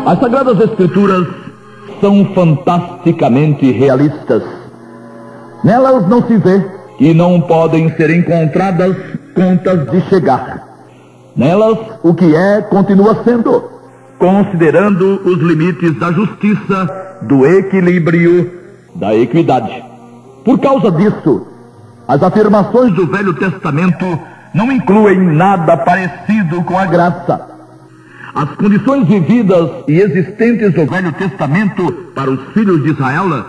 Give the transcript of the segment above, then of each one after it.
As Sagradas Escrituras são fantasticamente realistas. Nelas não se vê que não podem ser encontradas contas de chegar. Nelas, o que é, continua sendo, considerando os limites da justiça, do equilíbrio, da equidade. Por causa disso, as afirmações do Velho Testamento não incluem nada parecido com a graça. As condições vividas e existentes do Velho Testamento para os filhos de Israel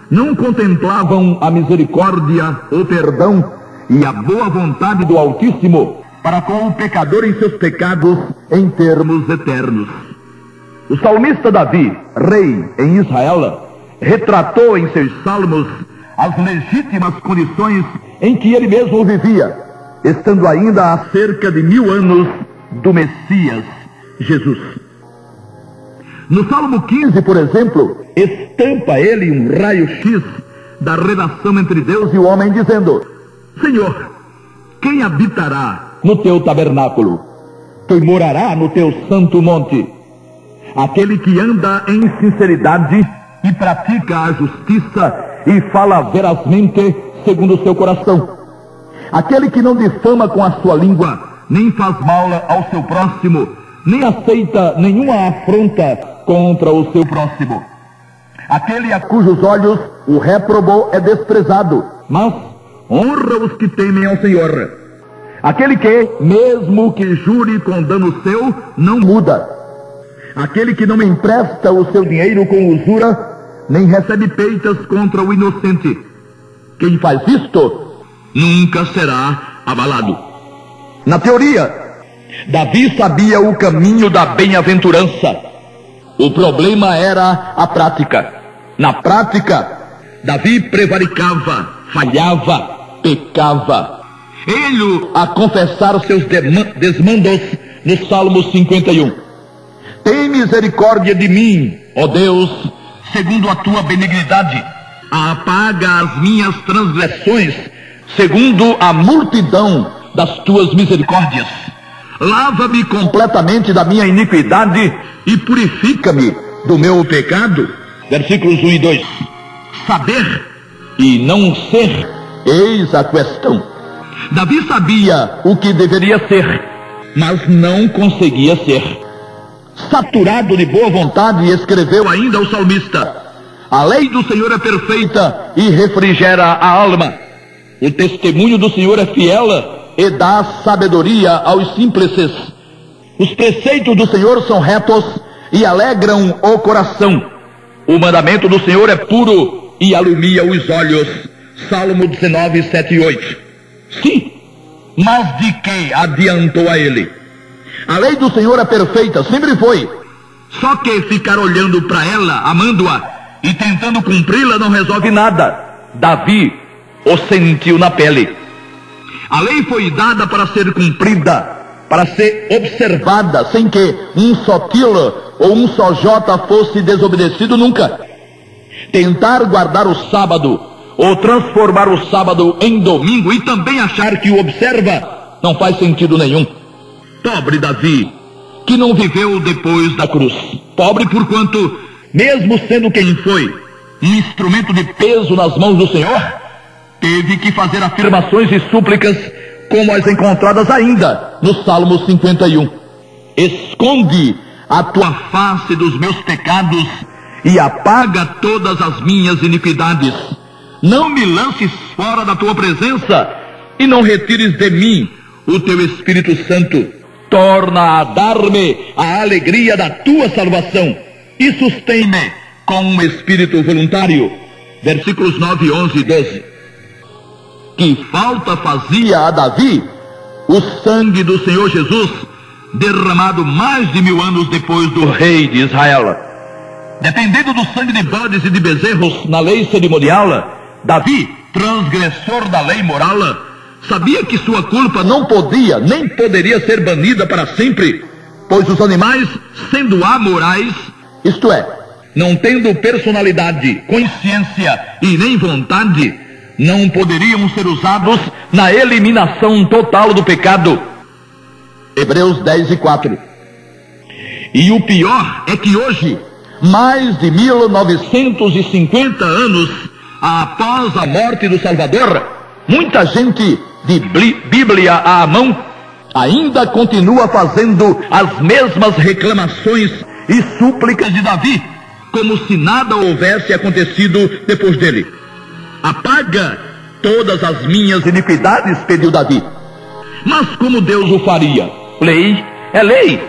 não contemplavam a misericórdia, o perdão e a boa vontade do Altíssimo para com o pecador em seus pecados em termos eternos. O salmista Davi, rei em Israel, retratou em seus salmos as legítimas condições em que ele mesmo vivia, estando ainda há cerca de 1000 anos do Messias, Jesus. No Salmo 15, por exemplo, estampa ele um raio-x da relação entre Deus e o homem, dizendo: Senhor, quem habitará no teu tabernáculo? Quem morará no teu santo monte? Aquele que anda em sinceridade e pratica a justiça e fala verazmente segundo o seu coração. Aquele que não difama com a sua língua, nem faz mal ao seu próximo, nem aceita nenhuma afronta contra o seu próximo. Aquele a cujos olhos o réprobo é desprezado, mas honra os que temem ao Senhor. Aquele que, mesmo que jure com dano seu, não muda. Aquele que não empresta o seu dinheiro com usura, nem recebe peitas contra o inocente. Quem faz isto, nunca será abalado. Na teoria, Davi sabia o caminho da bem-aventurança. O problema era a prática. Na prática, Davi prevaricava, falhava, pecava. Ele a confessar os seus desmandos no Salmo 51. Tem misericórdia de mim, ó Deus, segundo a tua benignidade. Apaga as minhas transgressões, segundo a multidão das tuas misericórdias. Lava-me completamente da minha iniquidade e purifica-me do meu pecado. Versículos 1 e 2. Saber e não ser, eis a questão. Davi sabia o que deveria ser, mas não conseguia ser. Saturado de boa vontade, escreveu ainda o salmista: a lei do Senhor é perfeita e refrigera a alma. O testemunho do Senhor é fiel e dá sabedoria aos simples. Os preceitos do Senhor são retos e alegram o coração. O mandamento do Senhor é puro e alumia os olhos. Salmo 19, 7 e 8. Sim, mas de que adiantou a ele? A lei do Senhor é perfeita, sempre foi. Só que ficar olhando para ela, amando-a e tentando cumpri-la não resolve nada. Davi o sentiu na pele. A lei foi dada para ser cumprida, para ser observada, sem que um só tilo ou um só jota fosse desobedecido nunca. Tentar guardar o sábado, ou transformar o sábado em domingo e também achar que o observa, não faz sentido nenhum. Pobre Davi, que não viveu depois da cruz. Pobre porquanto, mesmo sendo quem foi, um instrumento de peso nas mãos do Senhor, teve que fazer afirmações e súplicas como as encontradas ainda no Salmo 51. Esconde a tua face dos meus pecados e apaga todas as minhas iniquidades. Não me lances fora da tua presença e não retires de mim o teu Espírito Santo. Torna a dar-me a alegria da tua salvação e sustém-me com um espírito voluntário. Versículos 9, 11 e 12. Que falta fazia a Davi o sangue do Senhor Jesus, derramado mais de 1000 anos depois do rei de Israel. Dependendo do sangue de bodes e de bezerros na lei cerimonial, Davi, transgressor da lei moral, sabia que sua culpa não podia, nem poderia ser banida para sempre, pois os animais, sendo amorais, isto é, não tendo personalidade, consciência e nem vontade, não poderiam ser usados na eliminação total do pecado. Hebreus 10:4. E o pior é que hoje, mais de 1950 anos após a morte do Salvador, muita gente de Bíblia à mão ainda continua fazendo as mesmas reclamações e súplicas de Davi, como se nada houvesse acontecido depois dele. Apaga todas as minhas iniquidades, pediu Davi. Mas como Deus o faria? Lei é lei.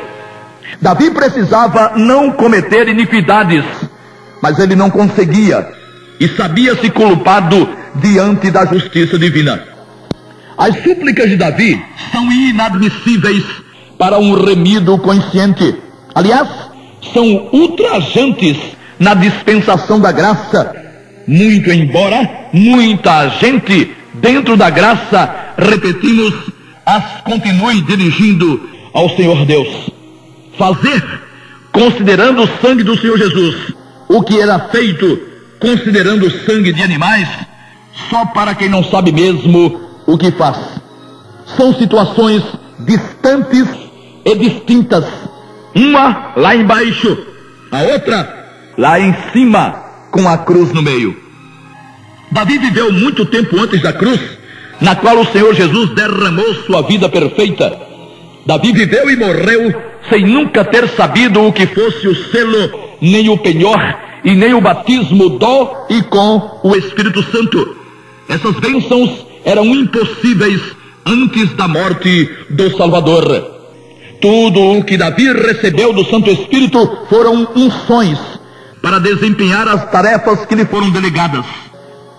Davi precisava não cometer iniquidades, mas ele não conseguia e sabia-se culpado diante da justiça divina. As súplicas de Davi são inadmissíveis para um remido consciente. Aliás, são ultrajantes na dispensação da graça, muito embora muita gente dentro da graça, repetimos, as continue dirigindo ao Senhor Deus. Fazer, considerando o sangue do Senhor Jesus, o que era feito considerando o sangue de animais, só para quem não sabe mesmo o que faz. São situações distantes e distintas. Uma lá embaixo, a outra lá em cima, com a cruz no meio. Davi viveu muito tempo antes da cruz, na qual o Senhor Jesus derramou sua vida perfeita. Davi viveu e morreu sem nunca ter sabido o que fosse o selo, nem o penhor, e nem o batismo do e com o Espírito Santo. Essas bênçãos eram impossíveis antes da morte do Salvador. Tudo o que Davi recebeu do Santo Espírito foram unções para desempenhar as tarefas que lhe foram delegadas.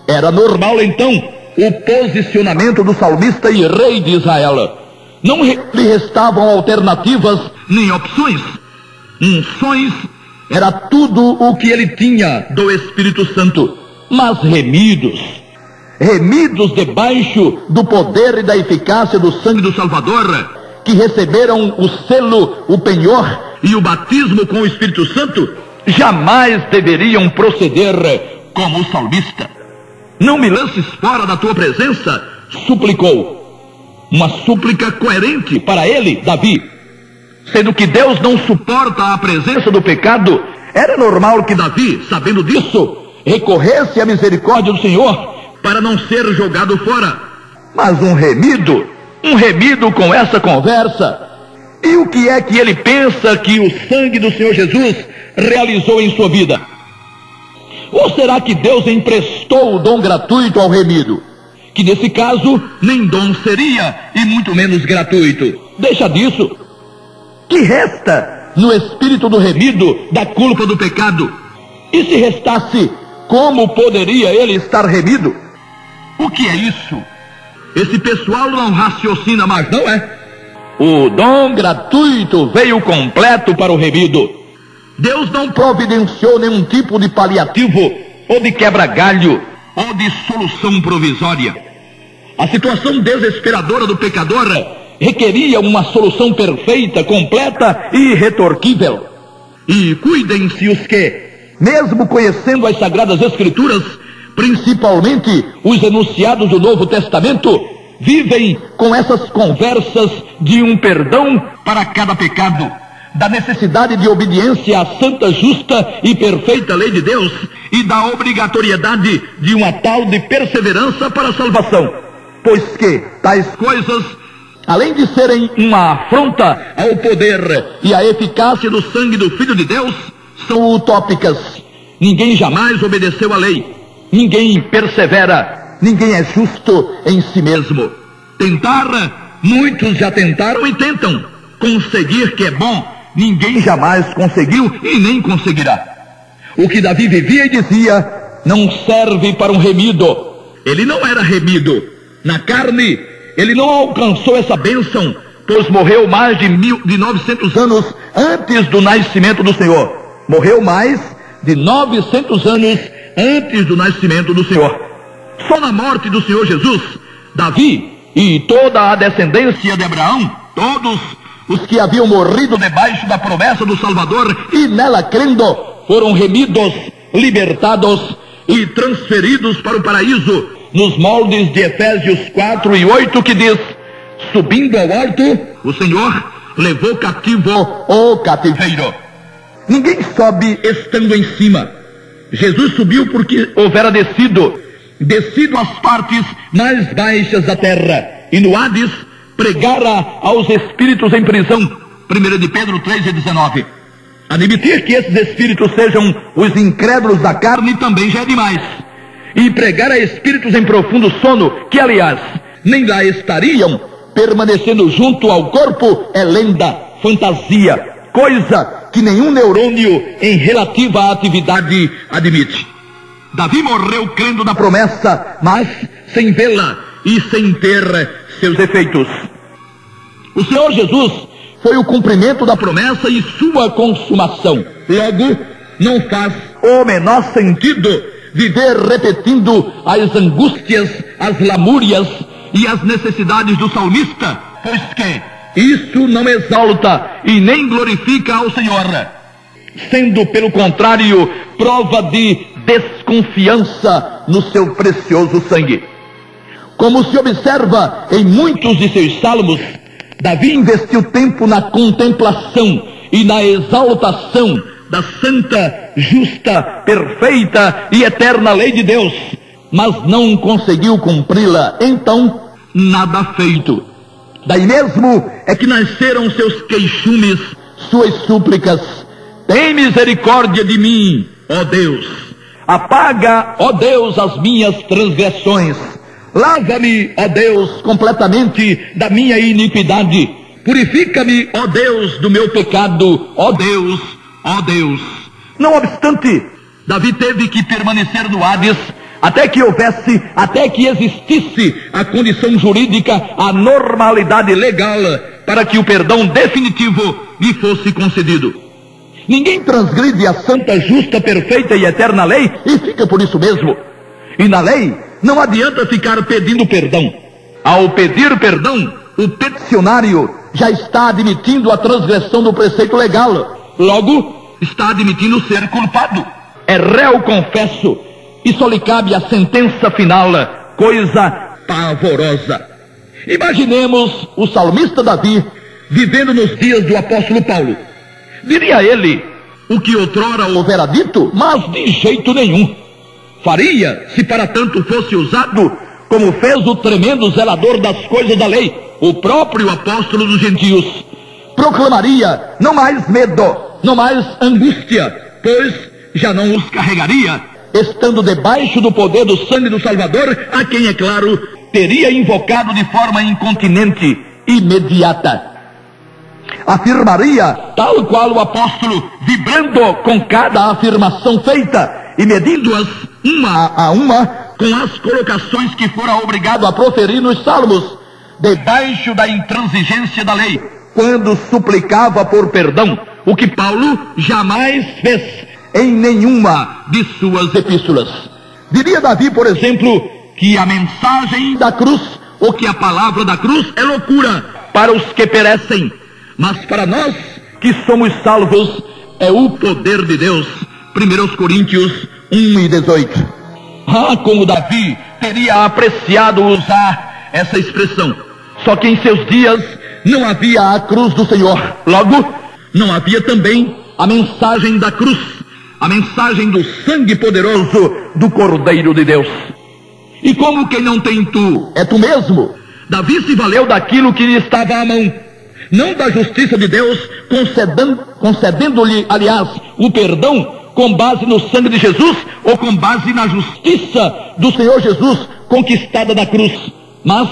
Era normal então o posicionamento do salmista e rei de Israel. Não lhe restavam alternativas nem opções. Unções era tudo o que ele tinha do Espírito Santo, mas remidos debaixo do poder e da eficácia do sangue do Salvador, que receberam o selo, o penhor e o batismo com o Espírito Santo, jamais deveriam proceder como o salmista. Não me lances fora da tua presença, suplicou. Uma súplica coerente para ele, Davi. Sendo que Deus não suporta a presença do pecado, era normal que Davi, sabendo disso, recorresse à misericórdia do Senhor para não ser jogado fora. Mas um remido com essa conversa. E o que é que ele pensa que o sangue do Senhor Jesus realizou em sua vida? Ou será que Deus emprestou o dom gratuito ao remido? Que nesse caso nem dom seria, e muito menos gratuito. Deixa disso. Que resta no espírito do remido da culpa do pecado? E se restasse, como poderia ele estar remido? O que é isso? Esse pessoal não raciocina mais, não é? O dom gratuito veio completo para o remido. Deus não providenciou nenhum tipo de paliativo, ou de quebra-galho, ou de solução provisória. A situação desesperadora do pecador requeria uma solução perfeita, completa e irretorquível. E cuidem-se os que, mesmo conhecendo as Sagradas Escrituras, principalmente os enunciados do Novo Testamento, vivem com essas conversas de um perdão para cada pecado, da necessidade de obediência à santa, justa e perfeita lei de Deus e da obrigatoriedade de uma tal de perseverança para a salvação. Pois que tais coisas, além de serem uma afronta ao poder e à eficácia do sangue do Filho de Deus, são utópicas. Ninguém jamais obedeceu à lei. Ninguém persevera, ninguém é justo em si mesmo. Tentar, muitos já tentaram e tentam. Conseguir que é bom, ninguém jamais conseguiu e nem conseguirá. O que Davi vivia e dizia não serve para um remido. Ele não era remido. Na carne, ele não alcançou essa bênção, pois morreu mais de 900 anos antes do nascimento do Senhor. Morreu mais de 900 anos antes do nascimento do Senhor. Só na morte do Senhor Jesus, Davi e toda a descendência de Abraão, todos os que haviam morrido debaixo da promessa do Salvador e nela crendo, foram remidos, libertados e transferidos para o paraíso, nos moldes de Efésios 4 e 8, que diz: subindo ao alto, o Senhor levou cativo o cativeiro. Ninguém sobe estando em cima. Jesus subiu porque houvera descido às partes mais baixas da terra, e no Hades pregara aos espíritos em prisão. 1 de Pedro 3:19. Admitir que esses espíritos sejam os incrédulos da carne também já é demais. E pregar a espíritos em profundo sono, que aliás nem lá estariam, permanecendo junto ao corpo, é lenda, fantasia, coisa que nenhum neurônio em relativa à atividade admite. Davi morreu crendo na promessa, mas sem vê-la e sem ter seus efeitos. O Senhor Jesus foi o cumprimento da promessa e sua consumação. Logo, não faz o menor sentido viver repetindo as angústias, as lamúrias e as necessidades do salmista, pois que isso não exalta e nem glorifica ao Senhor, sendo, pelo contrário, prova de desconfiança no seu precioso sangue. Como se observa em muitos de seus salmos, Davi investiu tempo na contemplação e na exaltação da santa, justa, perfeita e eterna lei de Deus, mas não conseguiu cumpri-la. Então, nada feito. Daí mesmo é que nasceram seus queixumes, suas súplicas: tem misericórdia de mim, ó Deus. Apaga, ó Deus, as minhas transgressões. Lava-me, ó Deus, completamente da minha iniquidade. Purifica-me, ó Deus, do meu pecado, ó Deus, ó Deus. Não obstante, Davi teve que permanecer no Hades até que existisse a condição jurídica, a normalidade legal, para que o perdão definitivo lhe fosse concedido. Ninguém transgride a santa, justa, perfeita e eterna lei e fica por isso mesmo. E na lei não adianta ficar pedindo perdão. Ao pedir perdão, o peticionário já está admitindo a transgressão do preceito legal. Logo, está admitindo ser culpado. É réu confesso, e só lhe cabe a sentença final, coisa pavorosa. Imaginemos o salmista Davi vivendo nos dias do apóstolo Paulo. Diria ele o que outrora houvera dito, mas de jeito nenhum. Faria, se para tanto fosse usado, como fez o tremendo zelador das coisas da lei, o próprio apóstolo dos gentios. Proclamaria não mais medo, não mais angústia, pois já não os carregaria, estando debaixo do poder do sangue do Salvador, a quem, é claro, teria invocado de forma incontinente, imediata. Afirmaria, tal qual o apóstolo, vibrando com cada afirmação feita e medindo-as uma a uma com as colocações que fora obrigado a proferir nos salmos, debaixo da intransigência da lei, quando suplicava por perdão, o que Paulo jamais fez em nenhuma de suas epístolas. Diria Davi, por exemplo, que a mensagem da cruz, ou que a palavra da cruz é loucura para os que perecem, mas para nós que somos salvos é o poder de Deus. 1 Coríntios 1:18. Ah, como Davi teria apreciado usar essa expressão. Só que em seus dias não havia a cruz do Senhor. Logo, não havia também a mensagem da cruz, a mensagem do sangue poderoso do Cordeiro de Deus. E como quem não tem tu, é tu mesmo, Davi se valeu daquilo que lhe estava à mão, não da justiça de Deus, concedendo-lhe, aliás, o perdão com base no sangue de Jesus, ou com base na justiça do Senhor Jesus conquistada na cruz, mas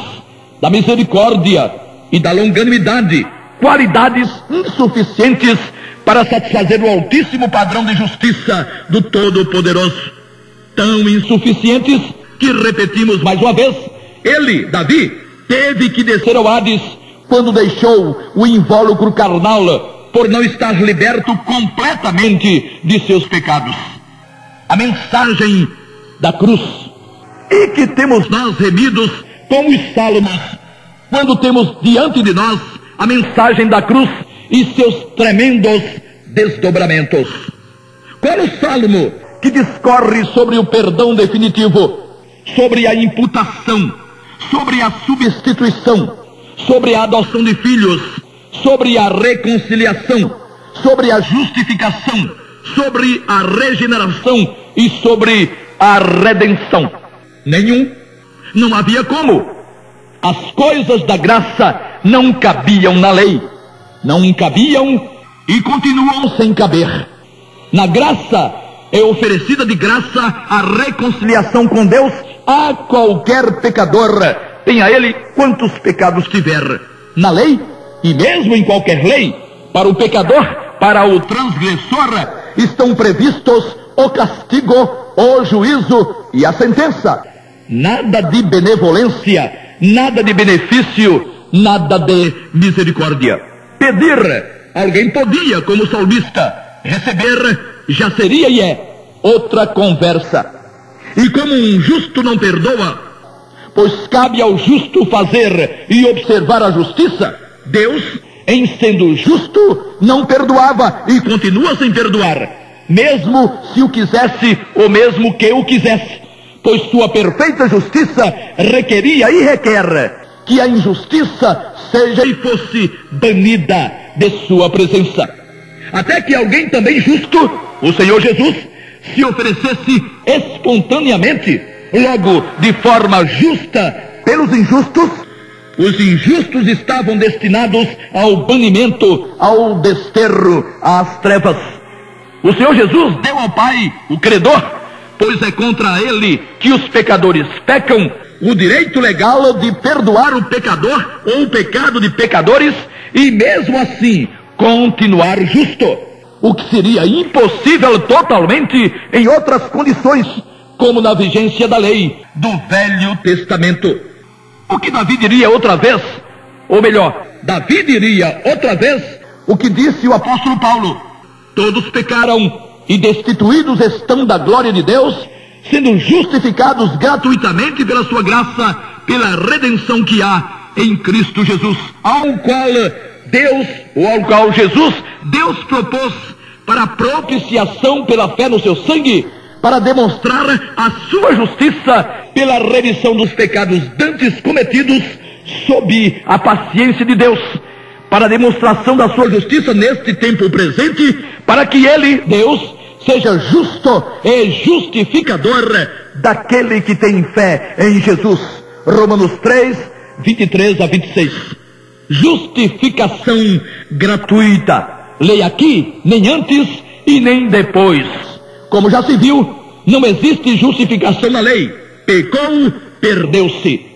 da misericórdia e da longanimidade, qualidades insuficientes para satisfazer o altíssimo padrão de justiça do Todo-Poderoso. Tão insuficientes que, repetimos mais uma vez, ele, Davi, teve que descer ao Hades quando deixou o invólucro carnal, por não estar liberto completamente de seus pecados. A mensagem da cruz. E que temos nós remidos com os salmos, quando temos diante de nós a mensagem da cruz e seus tremendos desdobramentos. Qual o salmo que discorre sobre o perdão definitivo? sobre a imputação, sobre a substituição, sobre a adoção de filhos, sobre a reconciliação, sobre a justificação, sobre a regeneração e sobre a redenção. Nenhum. Não havia como. As coisas da graça não cabiam na lei. Não cabiam e continuam sem caber. Na graça é oferecida de graça a reconciliação com Deus a qualquer pecador, tenha ele quantos pecados tiver. Na lei, e mesmo em qualquer lei, para o pecador, para o transgressor, estão previstos o castigo, o juízo e a sentença. Nada de benevolência, nada de benefício, nada de misericórdia. Pedir, alguém podia, como salmista. Receber, já seria e é outra conversa. E como um justo não perdoa, pois cabe ao justo fazer e observar a justiça, Deus, em sendo justo, não perdoava e continua sem perdoar, mesmo se o quisesse ou mesmo que o quisesse, pois sua perfeita justiça requeria e requer que a injustiça seja e fosse banida de sua presença. Até que alguém também justo, o Senhor Jesus, se oferecesse espontaneamente, logo de forma justa, pelos injustos. Os injustos estavam destinados ao banimento, ao desterro, às trevas. O Senhor Jesus deu ao Pai, o credor, pois é contra ele que os pecadores pecam, o direito legal de perdoar o pecador ou o pecado de pecadores e mesmo assim continuar justo, o que seria impossível totalmente em outras condições, como na vigência da lei do Velho Testamento. O que Davi diria outra vez, ou melhor, Davi diria outra vez o que disse o apóstolo Paulo: todos pecaram e destituídos estão da glória de Deus, sendo justificados gratuitamente pela sua graça, pela redenção que há em Cristo Jesus, ao qual Deus, ou ao qual Jesus, Deus propôs para propiciação pela fé no seu sangue, para demonstrar a sua justiça pela remissão dos pecados dantes cometidos sob a paciência de Deus, para a demonstração da sua justiça neste tempo presente, para que ele, Deus, seja justo e justificador daquele que tem fé em Jesus. Romanos 3, 23 a 26. Justificação gratuita. Leia aqui, nem antes e nem depois. Como já se viu, não existe justificação na lei. Pecou, perdeu-se.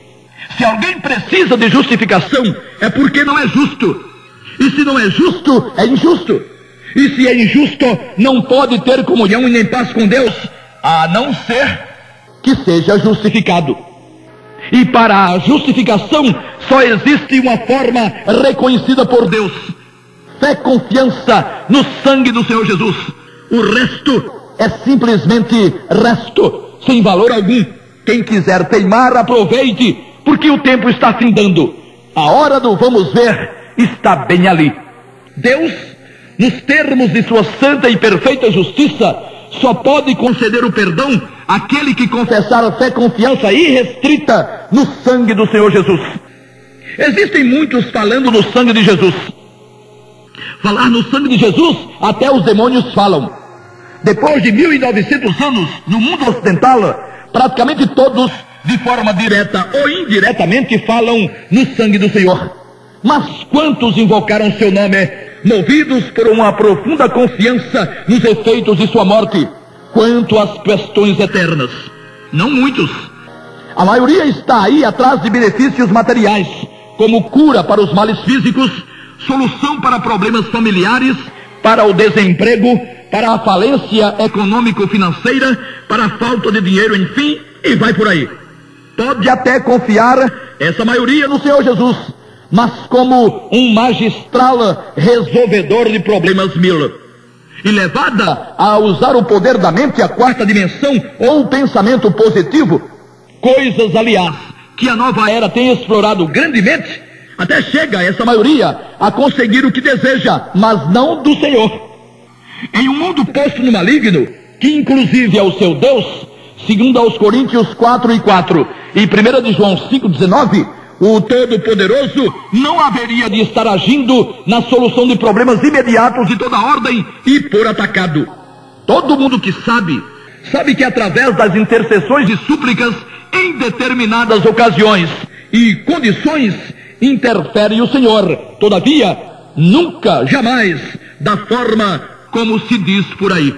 Se alguém precisa de justificação, é porque não é justo. E se não é justo, é injusto. E se é injusto, não pode ter comunhão e nem paz com Deus, a não ser que seja justificado. E para a justificação, só existe uma forma reconhecida por Deus: fé, confiança no sangue do Senhor Jesus. O resto é simplesmente resto, sem valor algum. Quem quiser teimar, aproveite, porque o tempo está findando. A hora do vamos ver está bem ali. Deus, nos termos de sua santa e perfeita justiça, só pode conceder o perdão àquele que confessar a fé, confiança irrestrita no sangue do Senhor Jesus. Existem muitos falando no sangue de Jesus. Falar no sangue de Jesus, até os demônios falam. Depois de 1900 anos, no mundo ocidental, praticamente todos, de forma direta ou indiretamente, falam no sangue do Senhor. Mas quantos invocaram seu nome, movidos por uma profunda confiança nos efeitos de sua morte, quanto às questões eternas? Não muitos. A maioria está aí atrás de benefícios materiais, como cura para os males físicos, solução para problemas familiares, para o desemprego, para a falência econômico-financeira, para a falta de dinheiro, enfim, e vai por aí. Pode até confiar essa maioria no Senhor Jesus, mas como um magistral resolvedor de problemas mil. E levada a usar o poder da mente, a quarta dimensão, ou o pensamento positivo, coisas, aliás, que a nova era tem explorado grandemente, até chega essa maioria a conseguir o que deseja, mas não do Senhor. Em um mundo posto no maligno, que inclusive é o seu Deus, Segundo aos Coríntios 4:4 e 1 de João 5:19, o Todo-Poderoso não haveria de estar agindo na solução de problemas imediatos de toda ordem e por atacado. Todo mundo que sabe que através das intercessões e súplicas em determinadas ocasiões e condições interfere o Senhor. Todavia, nunca, jamais, da forma como se diz por aí.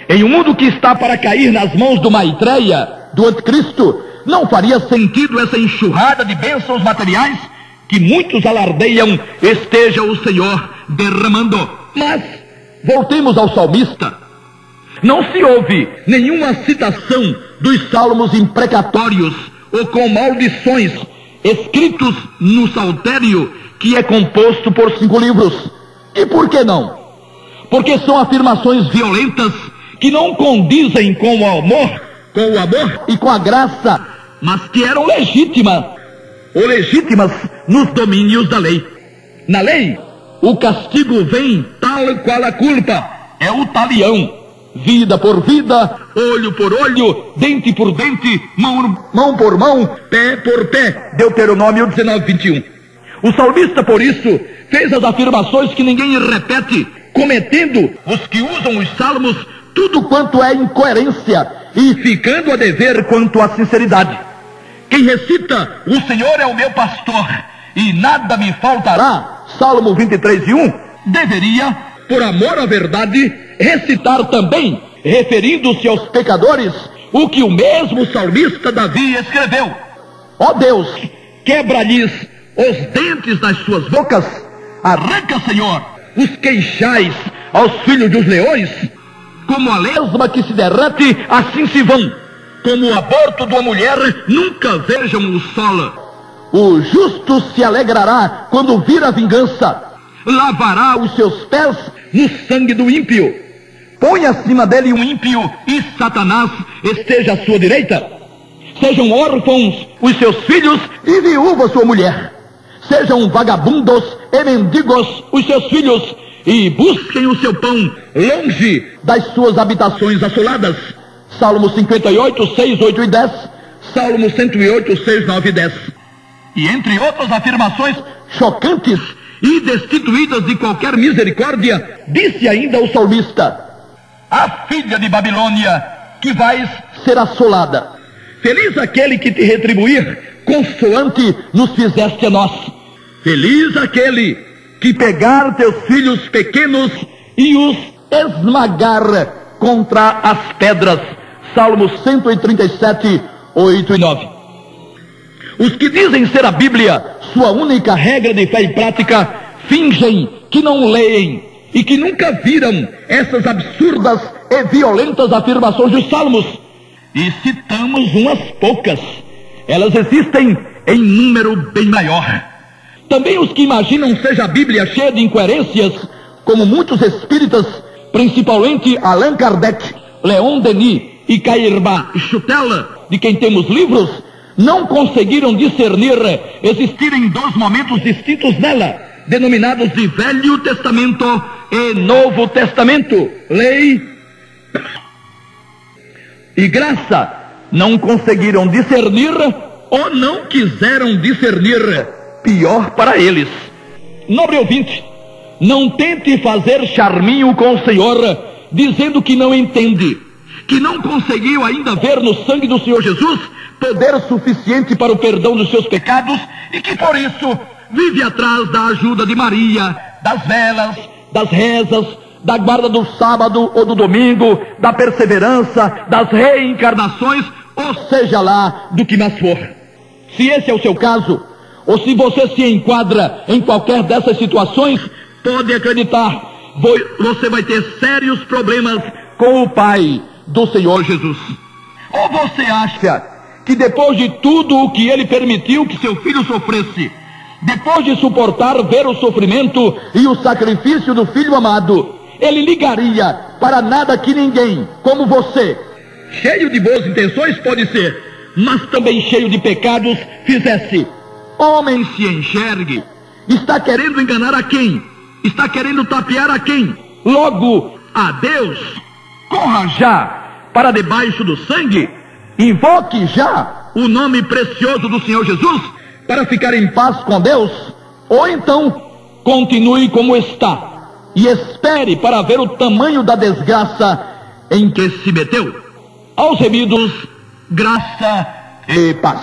Em um mundo que está para cair nas mãos do Maitreya, do Anticristo, não faria sentido essa enxurrada de bênçãos materiais que muitos alardeiam esteja o Senhor derramando. Mas, voltemos ao salmista. Não se ouve nenhuma citação dos salmos imprecatórios ou com maldições escritos no saltério, que é composto por 5 livros. E por que não? Porque são afirmações violentas que não condizem com o amor e com a graça, mas que eram legítimas nos domínios da lei. Na lei, o castigo vem tal qual a culpa, é o talião, vida por vida, olho por olho, dente por dente, mão por mão, pé por pé. Deuteronômio 19:21. O salmista, por isso, fez as afirmações que ninguém repete, cometendo os que usam os salmos tudo quanto é incoerência e ficando a dever quanto à sinceridade. Quem recita, o Senhor é o meu pastor e nada me faltará, Salmo 23:1, deveria, por amor à verdade, recitar também, referindo-se aos pecadores, o que o mesmo salmista Davi escreveu. Ó Deus, quebra-lhes os dentes das suas bocas, arranca, Senhor, os queixais aos filhos dos leões. Como a lesma que se derrete, assim se vão. Como o aborto de uma mulher, nunca vejam o sol. O justo se alegrará quando vir a vingança. Lavará os seus pés no sangue do ímpio. Põe acima dele um ímpio e Satanás esteja à sua direita. Sejam órfãos os seus filhos e viúva sua mulher. Sejam vagabundos e mendigos os seus filhos, e busquem o seu pão longe das suas habitações assoladas. Salmo 58, 6, 8 e 10, Salmo 108, 6, 9 e 10. E entre outras afirmações chocantes e destituídas de qualquer misericórdia, disse ainda o salmista: a filha de Babilônia, que vais ser assolada. Feliz aquele que te retribuir, consoante nos fizeste a nós. Feliz aquele que pegar teus filhos pequenos e os esmagar contra as pedras. Salmo 137, 8 e 9. Os que dizem ser a Bíblia sua única regra de fé e prática, fingem que não leem e que nunca viram essas absurdas e violentas afirmações dos salmos. E citamos umas poucas. Elas existem em número bem maior. Também os que imaginam seja a Bíblia cheia de incoerências, como muitos espíritas, principalmente Allan Kardec, Leon Denis e Cairba Chutela, de quem temos livros, não conseguiram discernir existirem 2 momentos distintos nela, denominados de Velho Testamento e Novo Testamento, lei e graça. Não conseguiram discernir ou não quiseram discernir. Pior para eles. Nobre ouvinte, não tente fazer charminho com o Senhor, dizendo que não entende, que não conseguiu ainda ver no sangue do Senhor Jesus poder suficiente para o perdão dos seus pecados e que por isso vive atrás da ajuda de Maria, das velas, das rezas, da guarda do sábado ou do domingo, da perseverança, das reencarnações, ou seja lá do que mais for. Se esse é o seu caso, ou se você se enquadra em qualquer dessas situações, pode acreditar, você vai ter sérios problemas com o Pai do Senhor Jesus. Ou você acha que depois de tudo o que ele permitiu que seu filho sofresse, depois de suportar ver o sofrimento e o sacrifício do filho amado, ele ligaria para nada que ninguém, como você, cheio de boas intenções pode ser, mas também cheio de pecados, fizesse? Homem, se enxergue. Está querendo enganar a quem? Está querendo tapear a quem? Logo, a Deus. Corra já para debaixo do sangue, invoque já o nome precioso do Senhor Jesus para ficar em paz com Deus, ou então continue como está e espere para ver o tamanho da desgraça em que se meteu. Aos remidos, graça e paz.